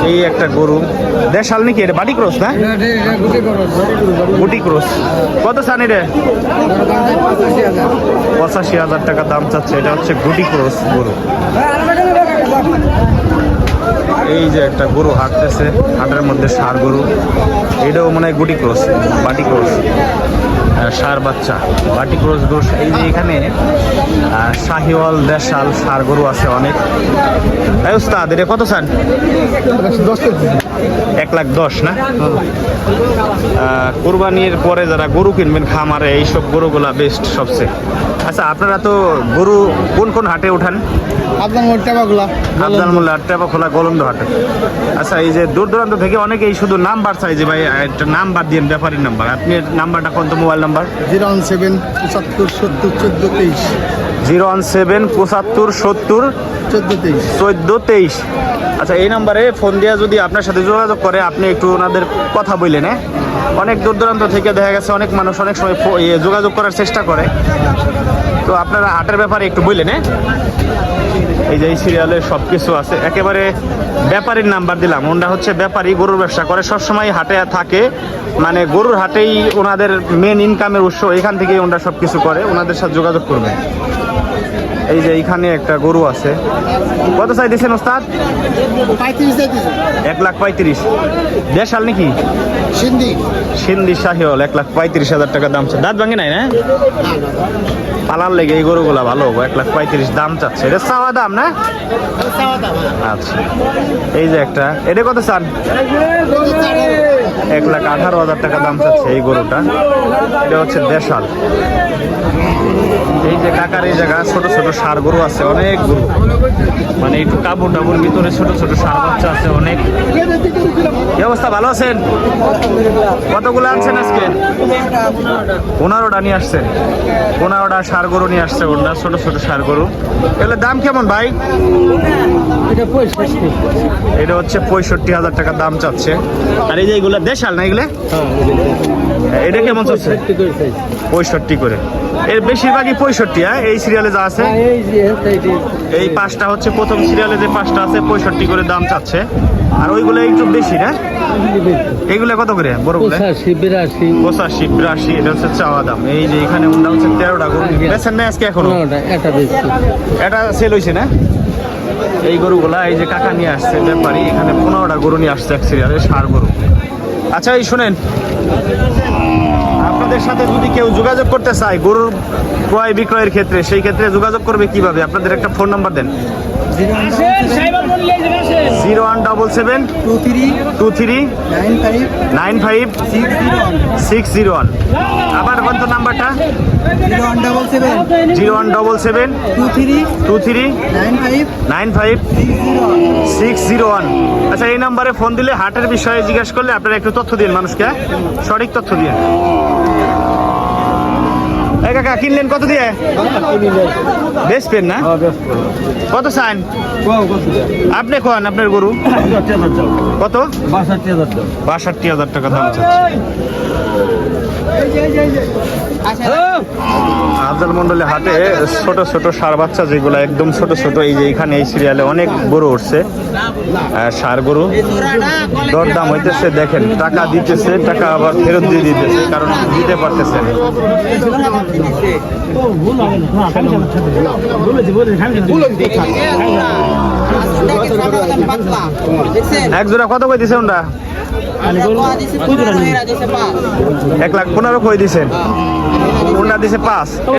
এই একটা গরু দেশাল নাকি এটা বাটি ক্রস না গুটি ক্রস কত চান রে 85,000 টাকা দাম চাচ্ছে এটা হচ্ছে গুটি ক্রস গরু এই যে একটা গরু হাঁটতেছে হাটের মধ্যে ষাঁড় গরু এটাও মনে হয় গুটি ক্রস বাটি ক্রস ষাঁড় বাচ্চা বাটি ক্রস গরু এই যে এখানে শাহিওয়াল দেশাল ষাঁড় গরু আছে অনেক এই উস্তাদ এটা কত চান 1,10,000 না কুরবানির পরে যারা গরু কিনবেন খামারে এইসব গরুগুলা বেস্ট সবচেয়ে আচ্ছা আপনারা তো গরু কোন কোন হাটে উঠান আফজাল মোল্লা টেপা খোলা গোলন্দ হাটে আচ্ছা এই যে দূর দূরান্ত থেকে অনেকেই শুধু নাম্বার চাই যে ভাই একটা নাম্বার দিন ব্যাপারীর নাম্বার আপনি নাম্বারটা কোন তো মোবাইল নাম্বার 01775701423 আচ্ছা এই নাম্বারে ফোন দিয়ে যদি আপনার সাথে যোগাযোগ করে আপনি একটু ওনাদের কথা বললেন হ্যাঁ অনেক দূর দূরান্ত থেকে দেখা গেছে অনেক মানুষ অনেক সময় যোগাযোগ করার চেষ্টা করে তো আপনারা হাটের ব্যাপারে একটু বললেন হ্যাঁ এই যে এই সিরিয়ালে সব কিছু আছে একেবারে ব্যাপারীর নাম্বার দিলাম ওনারা হচ্ছে ব্যাপারী গরুর ব্যবসা করে সবসময় হাটে থাকে মানে গরুর হাটেই ওনাদের মেন ইনকামের উৎস এখান থেকেই ওনারা সব কিছু করে ওনাদের সাথে যোগাযোগ করবেন এই যে এইখানে একটা গরু আছে কত চাই দিয়েছেন ওস্তাদ 1,35,000 দেশাল নাকি সিন্ধি শাহিওয়াল 1,35,000 টাকা দাম দাঁত ভাঙে নাই না পালার লেগে এই গরুগুলা ভালো 1,35,000 দাম চাচ্ছে এটা চাওয়া দাম না আচ্ছা এই যে একটা এটা কত চান 1,18,000 টাকা দাম চাচ্ছে এই গরুটা এটা হচ্ছে দেশাল এই যে কাকার এই জায়গা ছোট ছোট ষাঁড় গরু আছে অনেক গরু মানে একটু কাবু টাবুর ভিতরে ছোট ছোট ষাঁড় বাচ্চা আছে অনেক কি অবস্থা ভালো আছেন কতগুলো আনছেন আজকে 15টা নিয়ে আসছেন 15টা ষাঁড় গরু নিয়ে আসছে ওনারা ছোট ছোট ষাঁড় গরু এগুলো দাম কেমন ভাই এটা হচ্ছে 65,000 টাকা দাম চাচ্ছে আর এই যে এইগুলো দেশাল না এগুলো এটা কেমন চলছে 65 করে এর বেশিরভাগই 65 হ্যাঁ এই সিরিয়ালে যা আছে এই পাঁচটা হচ্ছে প্রথম সিরিয়ালে যে পাঁচটা আছে 65 করে দাম চাচ্ছে আর ওইগুলো একটু বেশি না এইগুলো কত করে বড়গুলো 85-82 এটা হচ্ছে চাওয়া দাম এই যে এখানে ওটা হচ্ছে 13টা গরু বেচেন না আজকে এখনো এটা সেল হয়েছে না এই গরুগুলা এই যে কাকা নিয়ে আসছে ব্যাপারী এখানে 15টা গরু নিয়ে আসছে এক সিরিয়ালে ষাঁড় গরু আচ্ছা এই শোনেন আপনাদের সাথে যদি কেউ যোগাযোগ করতে চায় গরুর ক্রয় বিক্রয়ের ক্ষেত্রে সেই ক্ষেত্রে যোগাযোগ করবে কিভাবে আপনাদের একটা ফোন নাম্বার দেন 01723959601 আবার কত নাম্বারটা 01723959601 আচ্ছা এই নাম্বারে ফোন দিলে হাটের বিষয়ে জিজ্ঞাসা করলে আপনারা একটু তথ্য দিন মানুষকে সঠিক তথ্য দিন কাকা কিনলেন কত দিয়ে বেচবেন না কত চান আপনি খান আপনার গরু কত 62,000 টাকা দাম চাচ্ছে আফজাল মন্ডলের হাটে ছোট ছোট ষাঁড় বাচ্চা যেগুলো একদম ছোট ছোট এই যে এখানে এই সিরিয়ালে অনেক গরু উঠছে ষাঁড় গরু দরদাম হইতেছে দেখেন টাকা দিতেছে টাকা আবার ফেরত দিয়ে দিতেছে কারণ দিতে পারতেছে না এক জোড়া কত কই দিছে ওটা 1,15,000 কই দিছেন ওটা দিছে 5